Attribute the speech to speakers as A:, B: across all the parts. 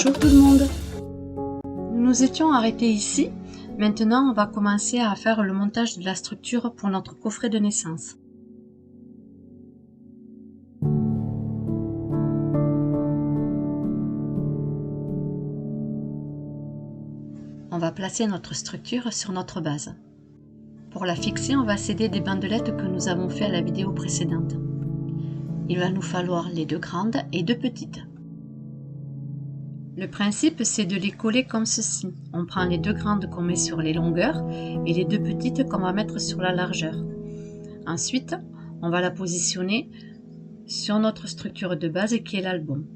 A: Bonjour tout le monde. Nous nous étions arrêtés ici. Maintenant, on va commencer à faire le montage de la structure pour notre coffret de naissance. On va placer notre structure sur notre base. Pour la fixer, on va s'aider des bandelettes que nous avons fait à la vidéo précédente. Il va nous falloir les deux grandes et deux petites. Le principe, c'est de les coller comme ceci. On prend les deux grandes qu'on met sur les longueurs et les deux petites qu'on va mettre sur la largeur. Ensuite, on va la positionner sur notre structure de base qui est l'album.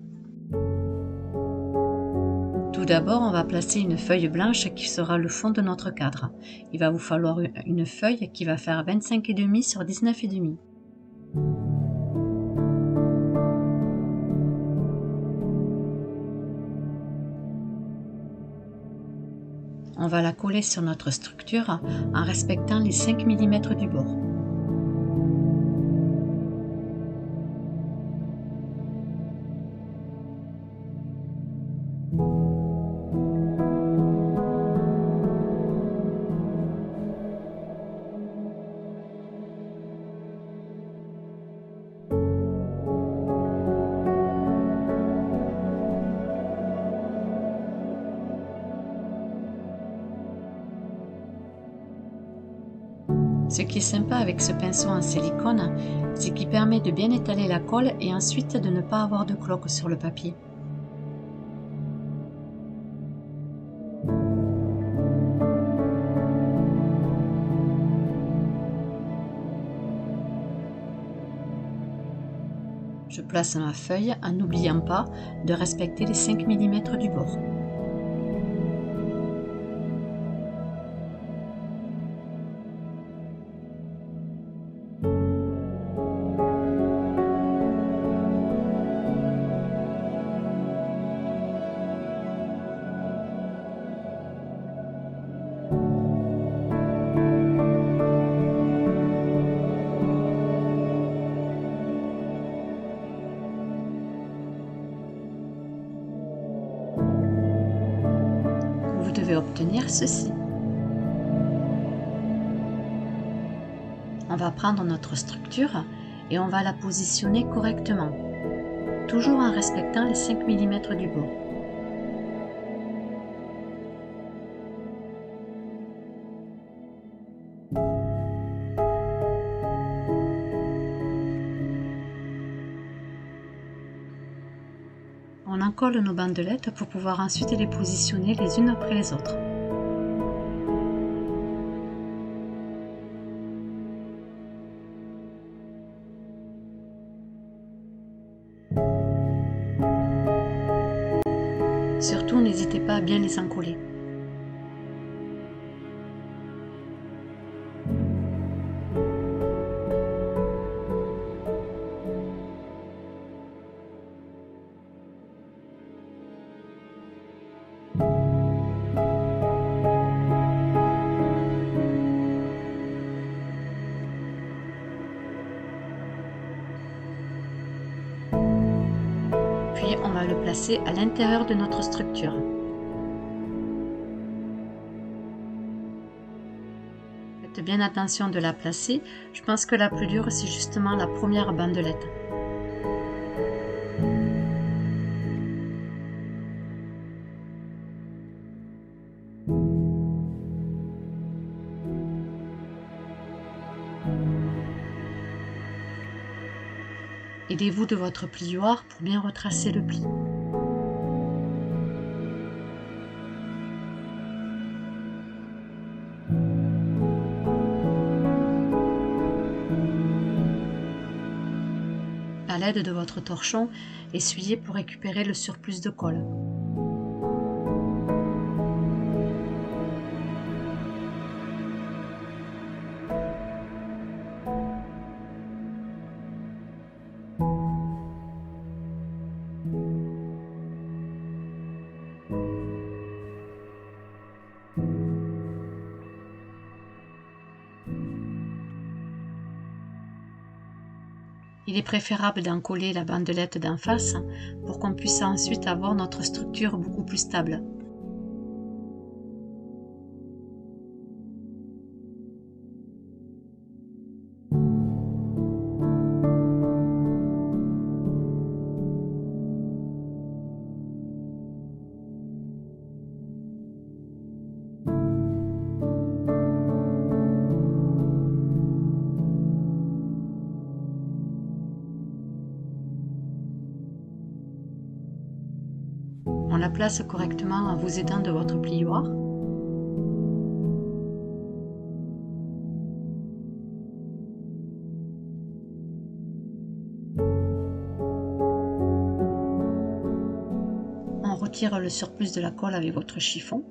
A: Tout d'abord, on va placer une feuille blanche qui sera le fond de notre cadre. Il va vous falloir une feuille qui va faire 25,5 sur 19,5. On va la coller sur notre structure en respectant les 5 mm du bord. Ce qui est sympa avec ce pinceau en silicone, c'est qu'il permet de bien étaler la colle et ensuite de ne pas avoir de cloque sur le papier. Je place ma feuille en n'oubliant pas de respecter les 5 mm du bord. Vous devez obtenir ceci. On va prendre notre structure et on va la positionner correctement, toujours en respectant les 5 mm du bord. On encolle nos bandelettes pour pouvoir ensuite les positionner les unes après les autres. Surtout, n'hésitez pas à bien les encoller. Puis on va le placer à l'intérieur de notre structure. Faites bien attention de la placer. Je pense que la plus dure, c'est justement la première bandelette. Aidez-vous de votre plioir pour bien retracer le pli. À l'aide de votre torchon, essuyez pour récupérer le surplus de colle. Il Il est préférable d'en coller la bandelette d'en face pour qu'on puisse ensuite avoir notre structure beaucoup plus stable. On la place correctement en vous aidant de votre plioir. On retire le surplus de la colle avec votre chiffon.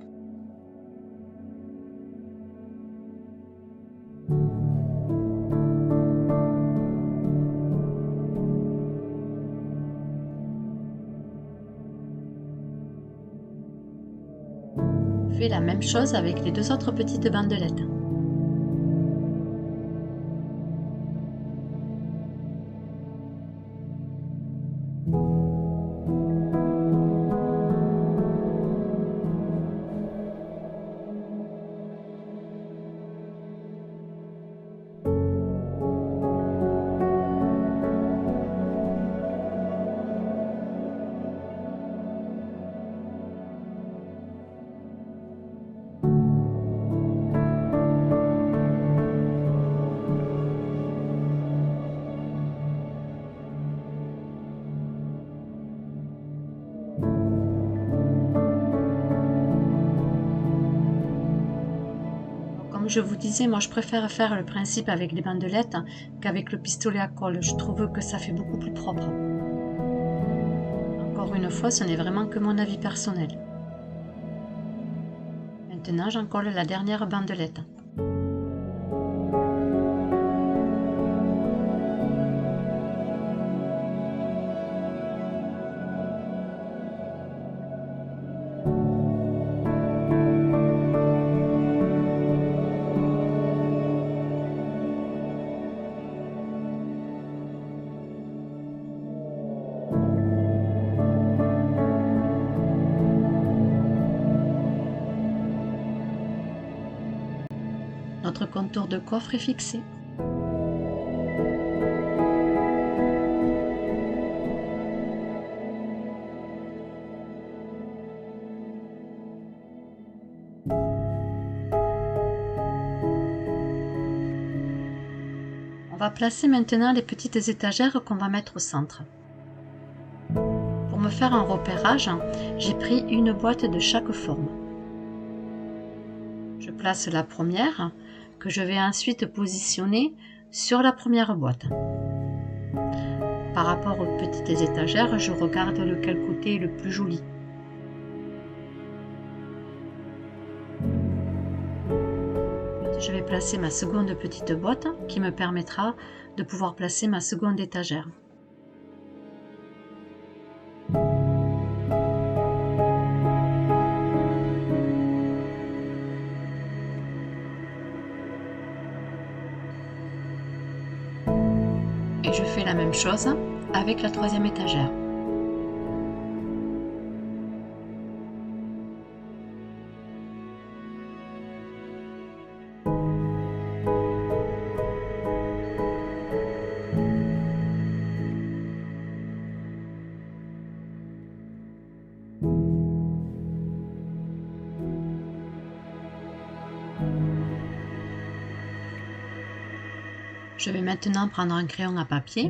A: Fais la même chose avec les deux autres petites bandelettes. Comme je vous disais, moi je préfère faire le principe avec les bandelettes qu'avec le pistolet à colle. Je trouve que ça fait beaucoup plus propre. Encore une fois, ce n'est vraiment que mon avis personnel. Maintenant, j'en colle la dernière bandelette. Notre contour de coffre est fixé. On va placer maintenant les petites étagères qu'on va mettre au centre. Pour me faire un repérage, j'ai pris une boîte de chaque forme. Je place la première, que je vais ensuite positionner sur la première boîte. Par rapport aux petites étagères, je regarde lequel côté est le plus joli. Je vais placer ma seconde petite boîte qui me permettra de pouvoir placer ma seconde étagère. Et je fais la même chose avec la troisième étagère. Je vais maintenant prendre un crayon à papier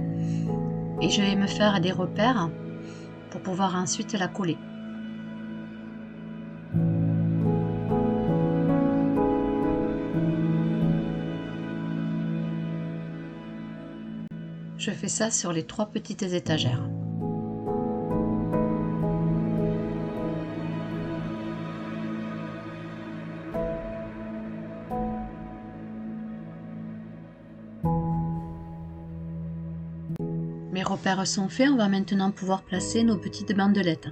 A: et je vais me faire des repères pour pouvoir ensuite la coller. Je fais ça sur les trois petites étagères. Mes repères sont faits, on va maintenant pouvoir placer nos petites bandelettes.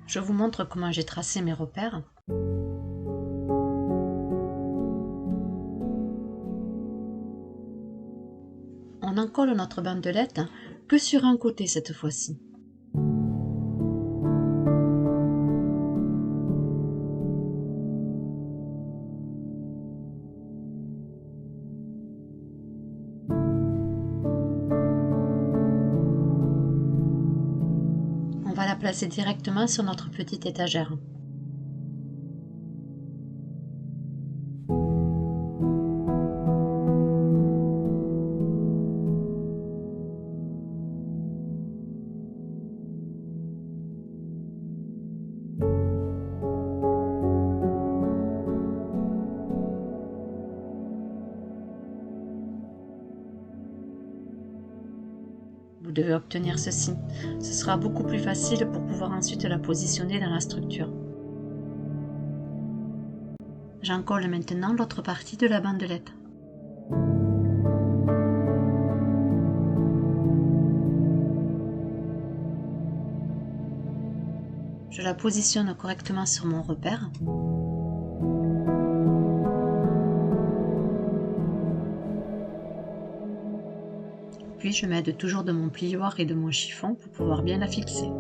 A: Je vous montre comment j'ai tracé mes repères. on encolle notre bandelette que sur un côté cette fois-ci. On va la placer directement sur notre petite étagère. Vous devez obtenir ceci. Ce sera beaucoup plus facile pour pouvoir ensuite la positionner dans la structure. J'encolle maintenant l'autre partie de la bandelette. Je la positionne correctement sur mon repère. Puis je m'aide toujours de mon plioir et de mon chiffon pour pouvoir bien la fixer.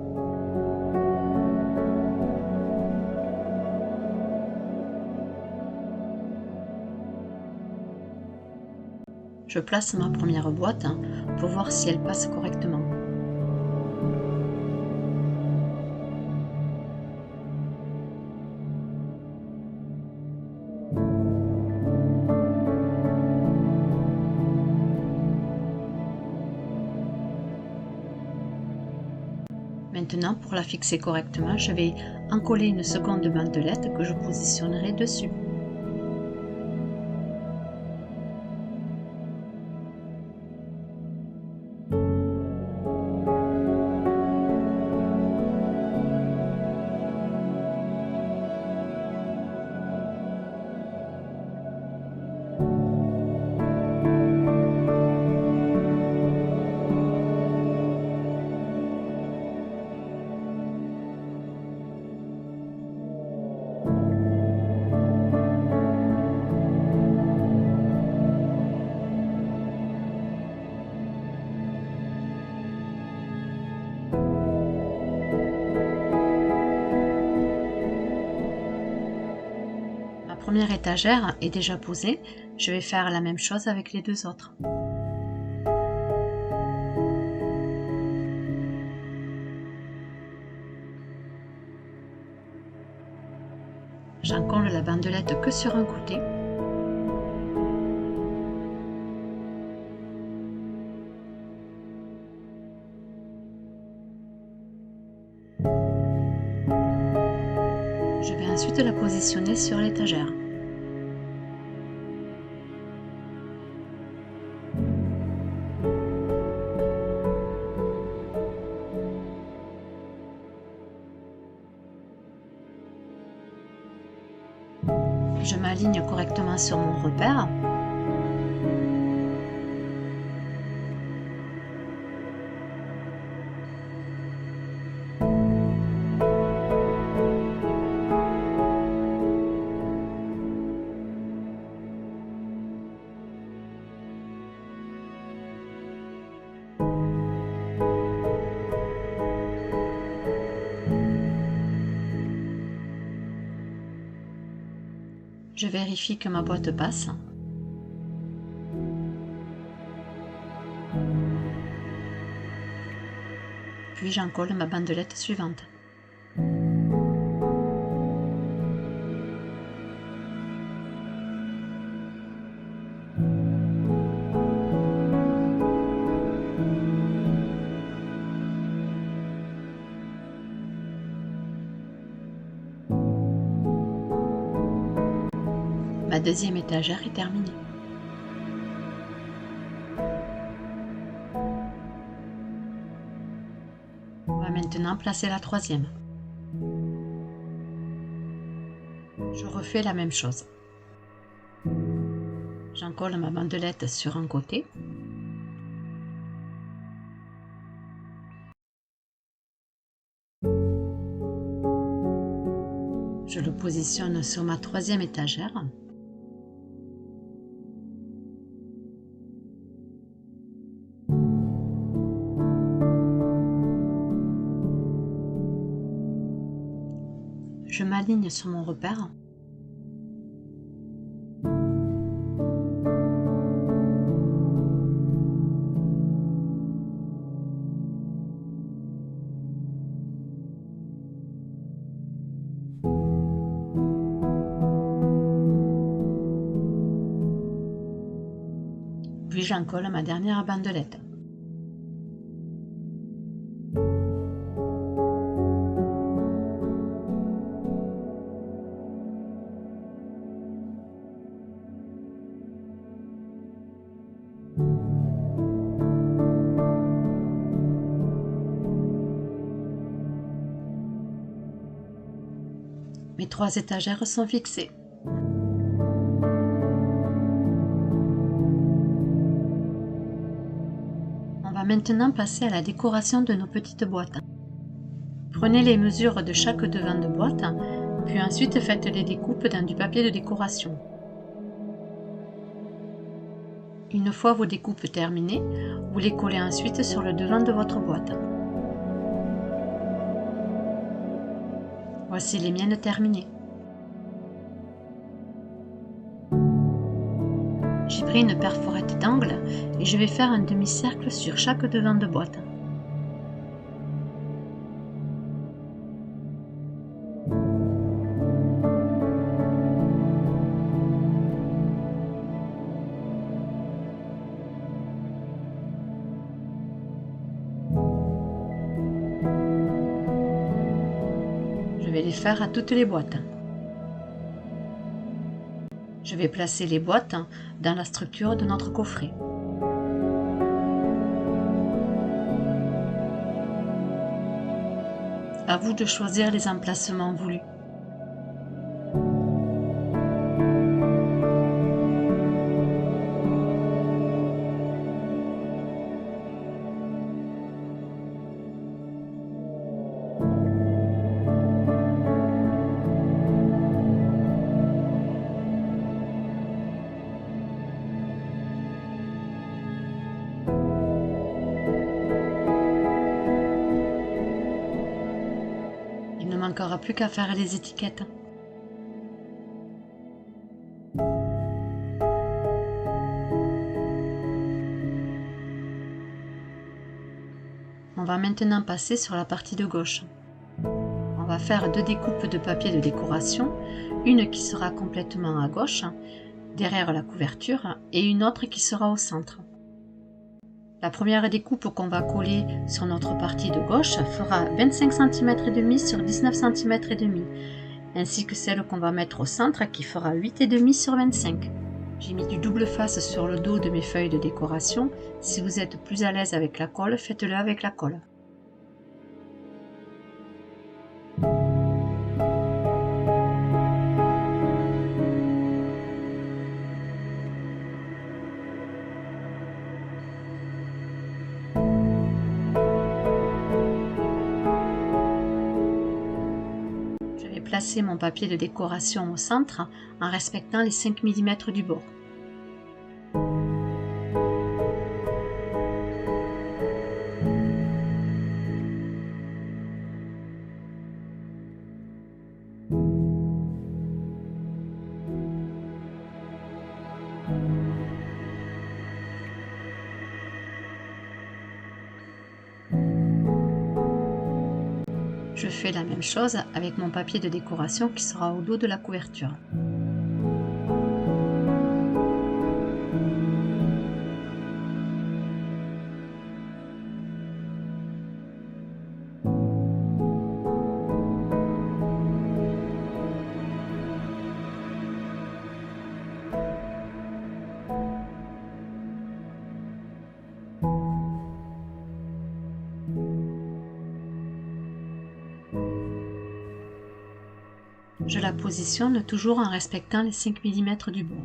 A: Je place ma première boîte pour voir si elle passe correctement. Maintenant, pour la fixer correctement, je vais encoller une seconde bandelette que je positionnerai dessus. Ma première étagère est déjà posée, je vais faire la même chose avec les deux autres. J'encolle la bandelette que sur un côté. Je vais ensuite la positionner sur l'étagère. Je m'aligne correctement sur mon repère. Je vérifie que ma boîte passe. Puis j'encolle ma bandelette suivante. Ma deuxième étagère est terminée. On va maintenant placer la troisième. Je refais la même chose. J'encolle ma bandelette sur un côté. Je le positionne sur ma troisième étagère. Je m'aligne sur mon repère. Puis j'en colle ma dernière bandelette. Mes 3 étagères sont fixées. On va maintenant passer à la décoration de nos petites boîtes. Prenez les mesures de chaque devant de boîte, puis ensuite faites les découpes dans du papier de décoration. Une fois vos découpes terminées, vous les collez ensuite sur le devant de votre boîte. Voici les miennes terminées. J'ai pris une perforette d'angle et je vais faire un demi-cercle sur chaque devant de boîte. Je vais les faire à toutes les boîtes. Je vais placer les boîtes dans la structure de notre coffret. À vous de choisir les emplacements voulus. Il ne manquera plus qu'à faire les étiquettes. On va maintenant passer sur la partie de gauche. On va faire 2 découpes de papier de décoration, une qui sera complètement à gauche, derrière la couverture, et une autre qui sera au centre. La première découpe qu'on va coller sur notre partie de gauche fera 25 cm et demi sur 19 cm et demi, ainsi que celle qu'on va mettre au centre qui fera 8 et demi sur 25. J'ai mis du double face sur le dos de mes feuilles de décoration. Si vous êtes plus à l'aise avec la colle, faites-le avec la colle. Placer mon papier de décoration au centre en respectant les 5 mm du bord. Je fais la même chose avec mon papier de décoration qui sera au dos de la couverture. Je la positionne toujours en respectant les 5 mm du bord.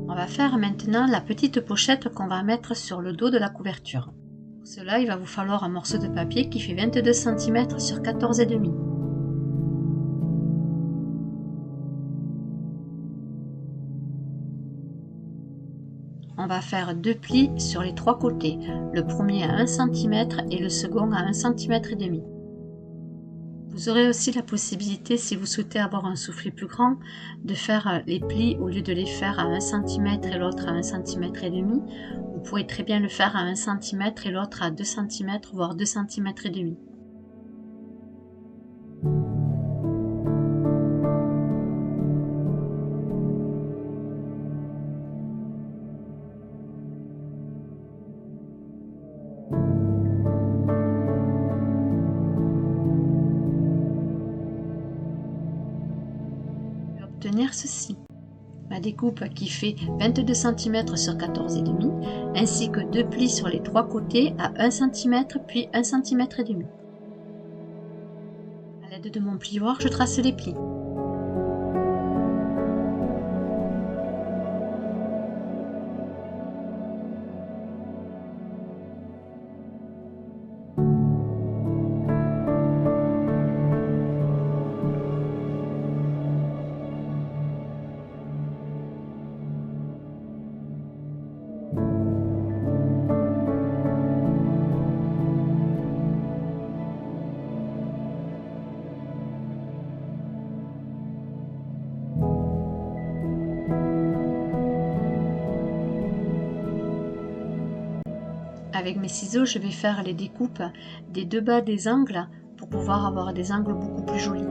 A: On va faire maintenant la petite pochette qu'on va mettre sur le dos de la couverture. Pour cela, il va vous falloir un morceau de papier qui fait 22 cm sur 14,5. On va faire 2 plis sur les 3 côtés, le premier à 1 cm et le second à 1,5 cm. Vous aurez aussi la possibilité, si vous souhaitez avoir un soufflet plus grand, de faire les plis, au lieu de les faire à 1 cm et l'autre à 1,5 cm, vous pouvez très bien le faire à 1 cm et l'autre à 2 cm, voire 2 cm et demi. Obtenir ceci. Ma découpe qui fait 22 cm sur 14,5 ainsi que 2 plis sur les 3 côtés à 1 cm puis 1 cm et demi. À l'aide de mon plioir, je trace les plis. Avec mes ciseaux, je vais faire les découpes des deux bas des angles pour pouvoir avoir des angles beaucoup plus jolis.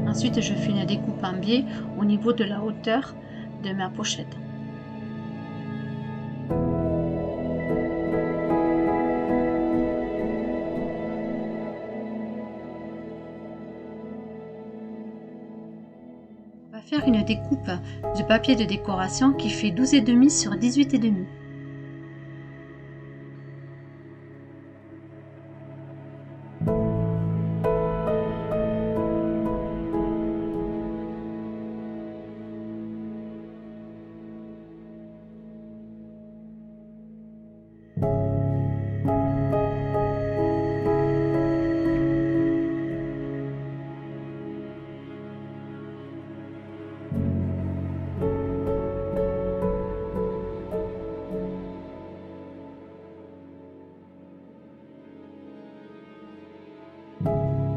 A: Ensuite, je fais une découpe en biais au niveau de la hauteur de ma pochette. On va faire une découpe de papier de décoration qui fait 12,5 sur 18,5.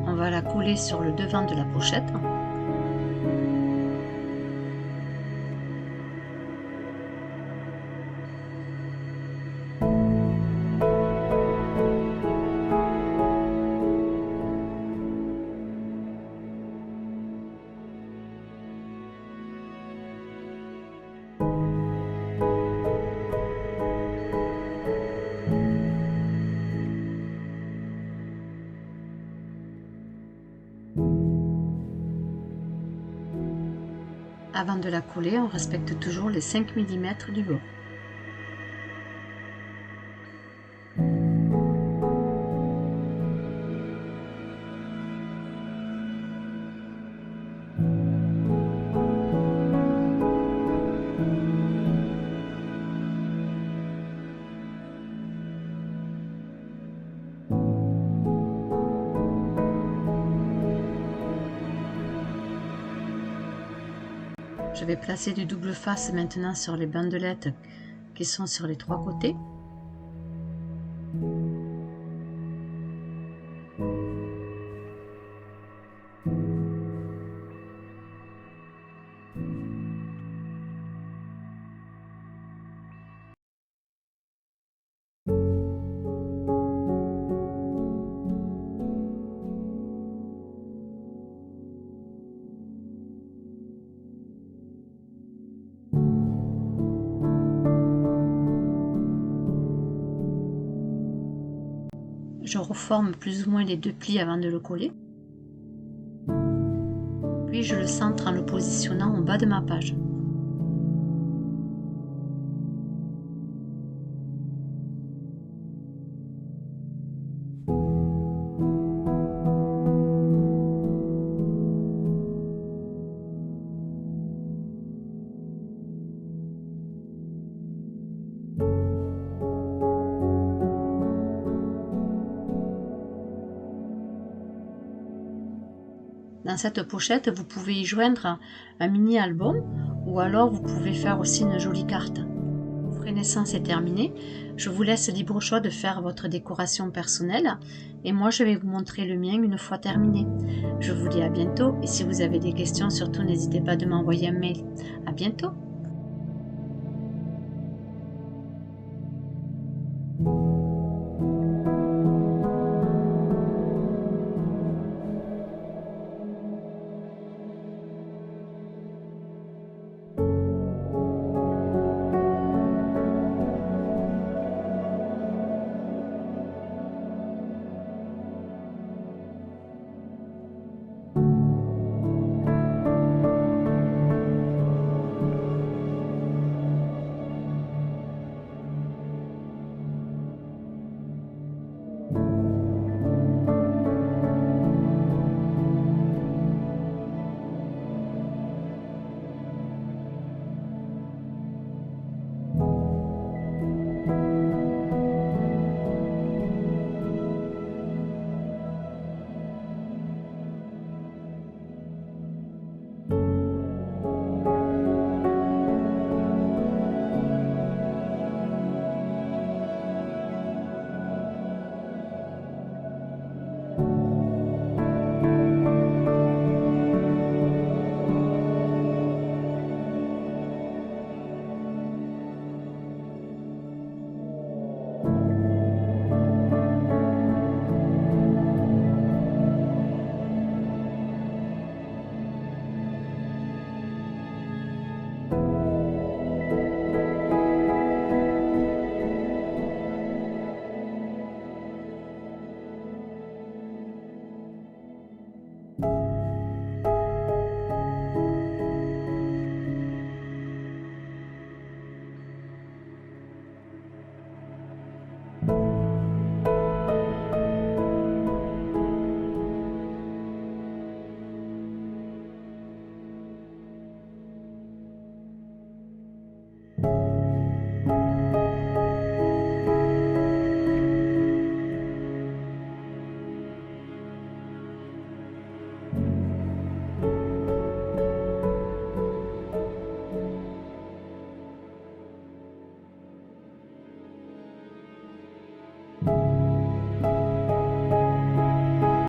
A: On va la coller sur le devant de la pochette. Avant de la coller, on respecte toujours les 5 mm du bord. Je vais placer du double face maintenant sur les bandelettes qui sont sur les 3 côtés. Je reforme plus ou moins les 2 plis avant de le coller. Puis je le centre en le positionnant au bas de ma page. Dans cette pochette, vous pouvez y joindre un mini album ou alors vous pouvez faire aussi une jolie carte. Renaissance est terminée. Je vous laisse libre choix de faire votre décoration personnelle et moi je vais vous montrer le mien une fois terminé. Je vous dis à bientôt et si vous avez des questions, surtout n'hésitez pas de m'envoyer un mail. À bientôt!